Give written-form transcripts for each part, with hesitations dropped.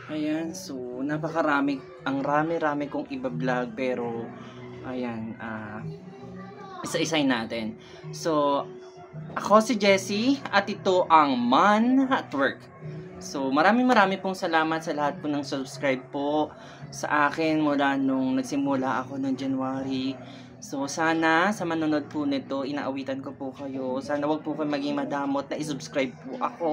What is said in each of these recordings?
Ayan, so napakarami, ang rami-rami kong iba-vlog pero ayan, isa-isahin natin. So, ako si Jessie at ito ang Man at Work. So, maraming pong salamat sa lahat po ng subscribe po sa akin mula nung nagsimula ako noong January. So, sana sa manonood po nito, inaawitan ko po kayo. Sana wag po kayo maging madamot na isubscribe po ako.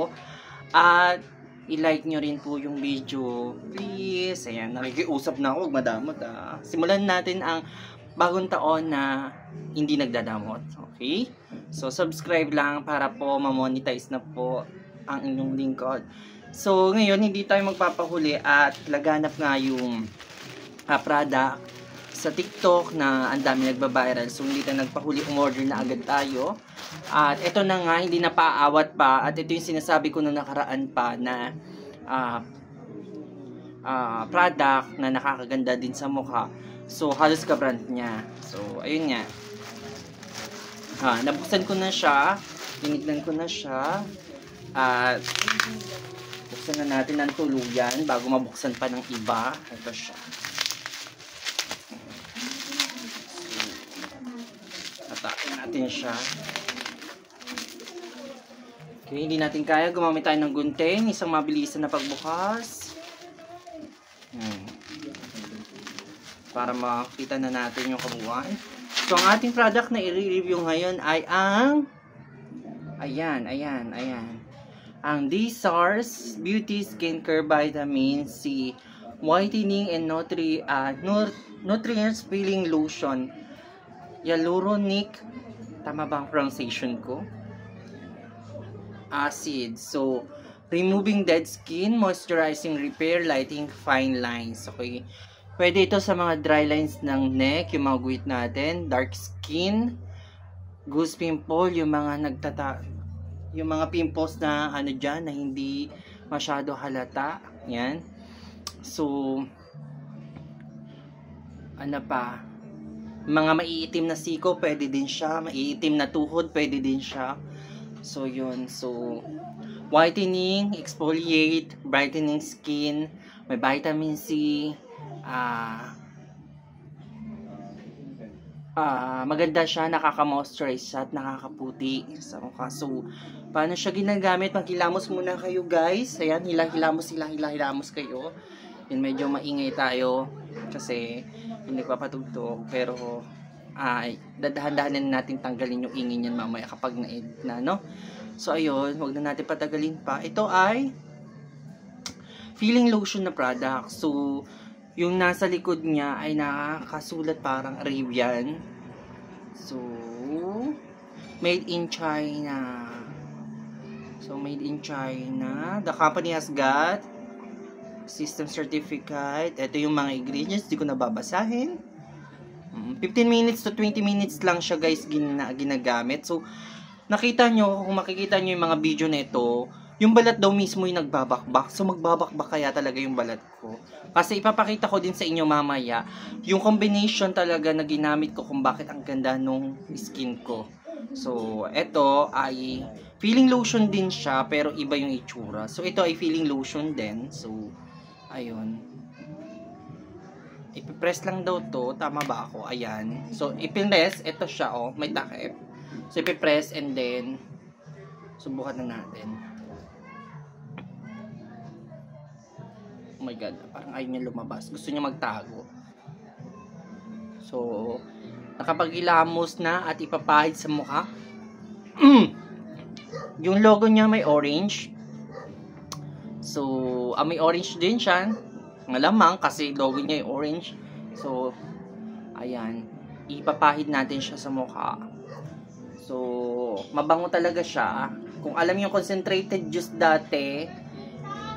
At i-like nyo rin po yung video. Please. Ayan, nakikiusap na ako. Huwag madamot Simulan natin ang bagong taon na hindi nagdadamot. Okay? So, subscribe lang para po ma-monetize na po ang inyong lingkod. So, ngayon, hindi tayo magpapahuli at laganap nga yung product sa TikTok na ang dami nagba-viral. So, hindi tayo nagpahuli, umorder na agad tayo. At ito na nga, hindi na paawat pa. At ito yung sinasabi ko na nakaraan pa na product na nakakaganda din sa mukha. So, halos ka-brand niya. So, ayun nga. Nabuksan ko na siya. Tinignan ko na siya. At buksan na natin ng tuluyan bago mabuksan pa ng iba. Ito siya. Atakin natin siya. Okay, hindi natin kaya. Gumamit tayo ng gunting. Isang mabilisan na pagbukas. Para makita na natin yung kabuuan. So, ang ating product na i-review ngayon ay ang ayan. Ang DSARS Beauty Skincare Vitamin C Whitening and Nutrients Filling Lotion Hyaluronic. Tama ba ang pronunciation ko? Acid. So, removing dead skin, moisturizing, repair, lighting, fine lines. Okay. Pwede ito sa mga dry lines ng neck, yung mga guhit natin, dark skin, goose pimple, yung mga pimples na ano dyan, na hindi masyado halata. Yan. So, ano pa? Mga maiitim na siko, pwede din siya. Maiitim na tuhod, pwede din siya. So, yun. So, whitening, exfoliate, brightening skin, may vitamin C, maganda siya, nakaka-moisturize siya at nakakaputi sa mukha. So, paano siya ginagamit? Maghilamos muna kayo, guys. Ayan, hilamos kayo. Yun, medyo maingay tayo kasi hindi papatugtog. Pero, dadahan-dahanin natin tanggalin yung ingay niyan mamaya kapag na-edit na, no? So, ayun, wag na natin patagalin pa. Ito ay feeling lotion na product. So, yung nasa likod niya ay nakakasulat parang Arabian. So, made in China. So, made in China. The company has got system certificate. Ito yung mga ingredients. Di ko nababasahin. 15 minutes to 20 minutes lang siya, guys, ginagamit. So, nakita nyo, kung makikita nyo yung mga video nito, yung balat daw mismo yung nagbabakbak. So, magbabakbak kaya talaga yung balat ko. Kasi ipapakita ko din sa inyo mamaya yung combination talaga na ginamit ko kung bakit ang ganda nung skin ko. So, ito ay feeling lotion din siya, pero iba yung itsura. So, ito ay feeling lotion din. So, ayun. Ipipress lang daw to. Tama ba ako? Ayan. So, ipipress. Ito siya, oh. May takip. So, ipipress and then subukan na natin. Oh my God. Parang ayaw niya lumabas. Gusto niya magtago. So, nakapag-ilamos na at ipapahid sa mukha. Yung logo niya may orange. So, may orange din siya. Malamang kasi logo niya yung orange. So, ayan. Ipapahid natin siya sa mukha. So, mabango talaga siya. Kung alam yung concentrated juice dati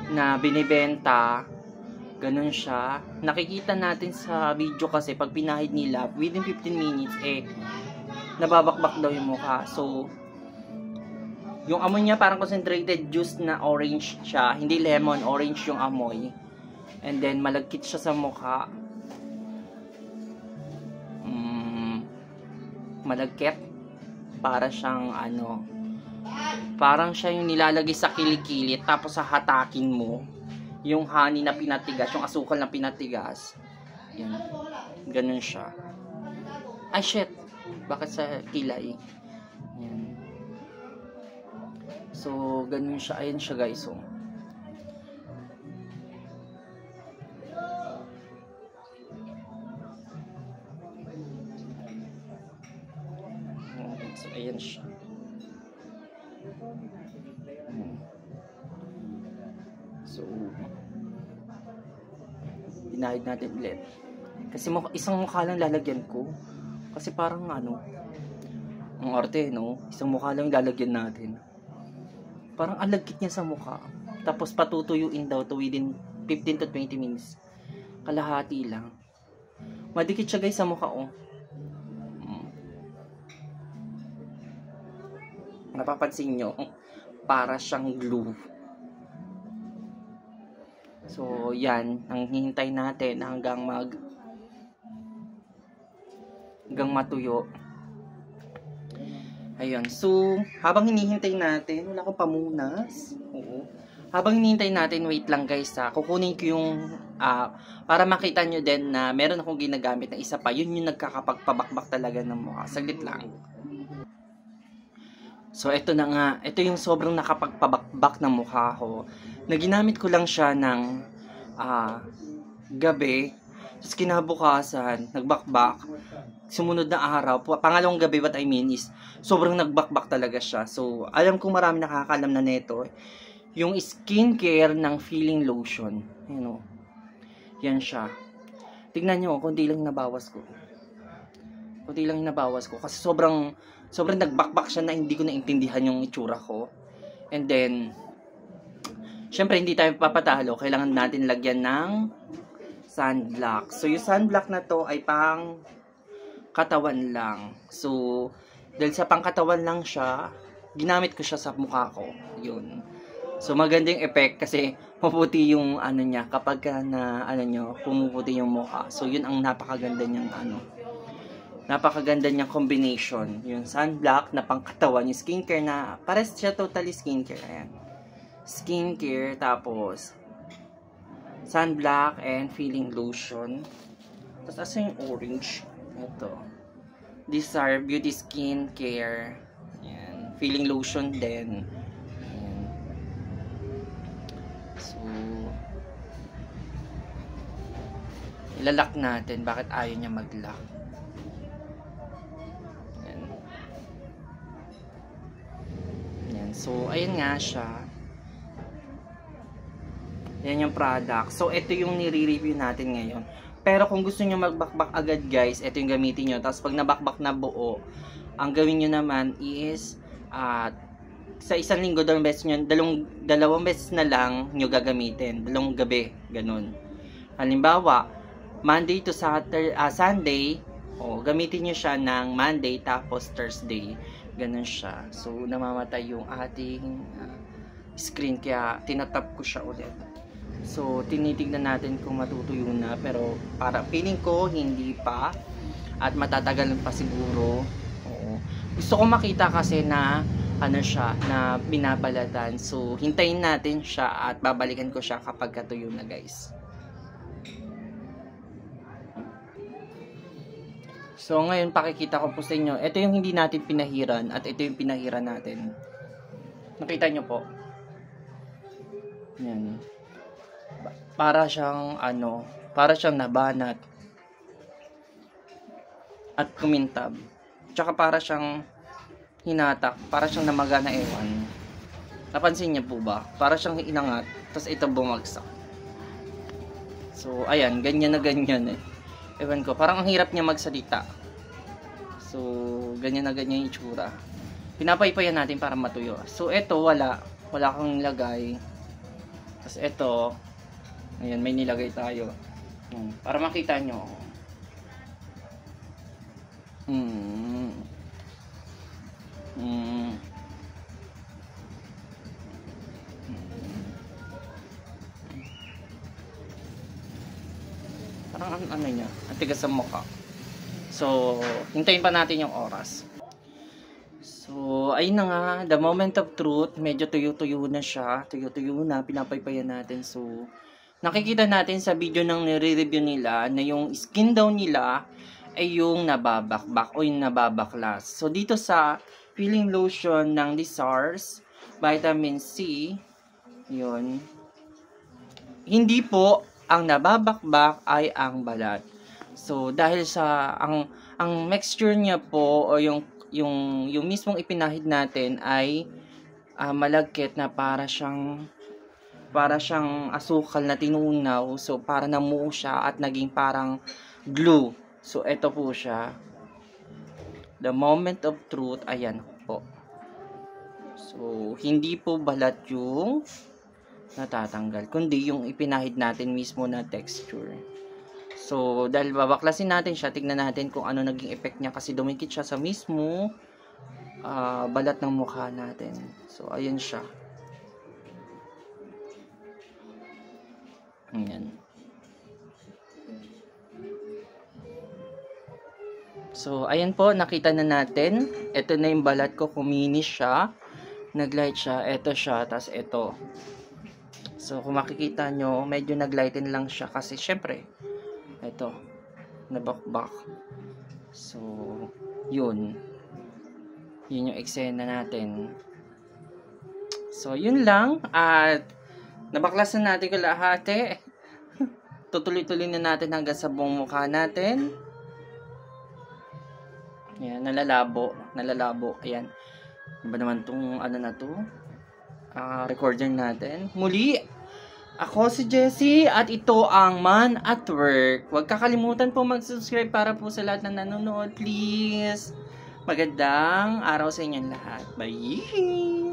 na binibenta, ganun siya. Nakikita natin sa video kasi pag pinahid nila, within 15 minutes, nababakbak daw yung mukha. So, yung amoy niya parang concentrated juice na orange siya. Hindi lemon, orange yung amoy. And then, malagkit siya sa mukha. Malagkit. Para siyang, parang siya yung nilalagay sa kilikili, tapos hahatakin mo. yung honey na pinatigas, yung asukal na pinatigas. Yan. Ganun siya. Ay, shit. Bakit sa kilay? Yan. So, ganun siya. Ayan siya, guys. So, ayan siya. So, binahid natin ulit. Kasi isang mukha lang lalagyan ko. Kasi parang ano, ang arte, no? Isang mukha lang lalagyan natin. Parang alagkit niya sa mukha. Tapos patutuyuin daw to within 15 to 20 minutes. Kalahati lang. Madikit siya guys sa mukha, oh. Napapansin nyo, para siyang glue. So, yan. Ang hihintay natin hanggang matuyo. Ayun. So, habang hinihintay natin, wala akong pamunas. Oo. Habang hinihintay natin, wait lang guys ha. Kukunin ko yung, para makita nyo din na meron akong ginagamit na isa pa. Yun yung nagkakapagpabakbak talaga ng mukha. Saglit lang. So, ito na nga. Ito yung sobrang nakapagpabakbak ng mukha ko. Naginamit ko lang siya ng gabi. Tapos kinabukasan, nagbakbak. Sumunod na araw, pangalawang gabi, what I mean is, sobrang nagbakbak talaga siya. So, alam kong marami nakakaalam na neto. Yung skincare ng Feeling Lotion. You know, yan siya. Tignan nyo, konti lang nabawas ko. Konti lang nabawas ko. Kasi sobrang nagbakbak siya na hindi ko naintindihan yung itsura ko. And then, syempre hindi tayo papatalo. Kailangan natin lagyan ng sunblock. So, yung sunblock na to ay pang katawan lang. So, dahil sa pang katawan lang siya, ginamit ko siya sa mukha ko. Yun. So, maganda yung effect kasi maputi yung ano niya kapag na ano nyo, pumuputi yung mukha. So, yun ang napakaganda niyang napakaganda niyang combination. Yung sunblock na pangkatawan, yung skincare na, pares siya totally skincare. Ayan. Skincare, tapos, sunblock and Feeling Lotion. Tapos, asa yung orange? Ito. These are beauty skincare. Ayan. Feeling Lotion din. Ayan. So, ilalak natin. Bakit ayaw niya mag-lock? So, ayan nga siya. Yan yung product. So, ito yung nire-review natin ngayon. Pero kung gusto nyo magbakbak agad guys, ito yung gamitin nyo. Tapos pag nabakbak na buo, ang gawin nyo naman is, sa isang linggo, dalawang beses na lang nyo gagamitin. Dalawang gabi. Ganun. Halimbawa, Monday to Sunday, gamitin nyo siya ng Monday tapos Thursday. Ganun siya. So, namamatay yung ating screen. Kaya, tinatap ko siya ulit. So, tinitignan natin kung matutuyo na. Pero, para feeling ko, hindi pa. At matatagal pa siguro. Oo. Gusto ko makita kasi na, siya, na binabalatan. So, hintayin natin siya at babalikan ko siya kapag katuyo na guys. So, ngayon pakikita ko po sa inyo. Ito yung hindi natin pinahiran at ito yung pinahiran natin. Nakita nyo po. Yan. Para siyang, para siyang nabanat. At kumintab. Tsaka para siyang hinatak. Para siyang namaga na ewan. Napansin niyo po ba? Para siyang inangat. Tapos ito bumagsak. So, ayan. Ganyan na ganyan eh. Ewan ko. Parang ang hirap niya magsalita. So, ganyan na ganyan yung itsura. Pinapaypayan natin para matuyo. So, ito wala. Wala kang nilagay. Tapos ito, ayan, may nilagay tayo. Para makita nyo. Parang ano niya, ang tigas sa mukha. So, hintayin pa natin yung oras. So, ayun na nga, the moment of truth, medyo tuyo-tuyo na siya. Tuyo-tuyo na, pinapaypayan natin. So, nakikita natin sa video ng nire-review nila na yung skin daw nila ay yung nababakbak o yung nababaklas. So, dito sa peeling lotion ng Lizars Vitamin C, yun, hindi po ang nababakbak ay ang balat. So, dahil sa ang mixture niya po o yung mismong ipinahid natin ay malagkit na para siyang asukal na tinunaw. So, para namuo siya at naging parang glue. So, ito po siya. The moment of truth, ayan po. So, hindi po balat yung natatanggal, kundi yung ipinahid natin mismo na texture. So, dahil babaklasin natin siya, tignan natin kung ano naging effect niya kasi dumikit siya sa mismo balat ng mukha natin. So, ayan siya. Ayan. So, ayan po, nakita na natin. Ito na yung balat ko, kuminis siya. Naglight siya, ito siya, tas ito. So, kung makikita nyo, medyo naglighten lang siya kasi syempre, ito, nabakbak. So, yun. Yun yung eksena natin. So, yun lang. At, nabaklasan natin kalahati. Tutuloy-tuloy na natin hanggang sa buong mukha natin. Ayan, nalalabo. Ayan. Diba naman itong ano na to? Recorder natin. Muli, ako si Jessie at ito ang Man at Work. Huwag kakalimutan po mag-subscribe para po sa lahat na nanonood, please. Magandang araw sa inyong lahat. Bye!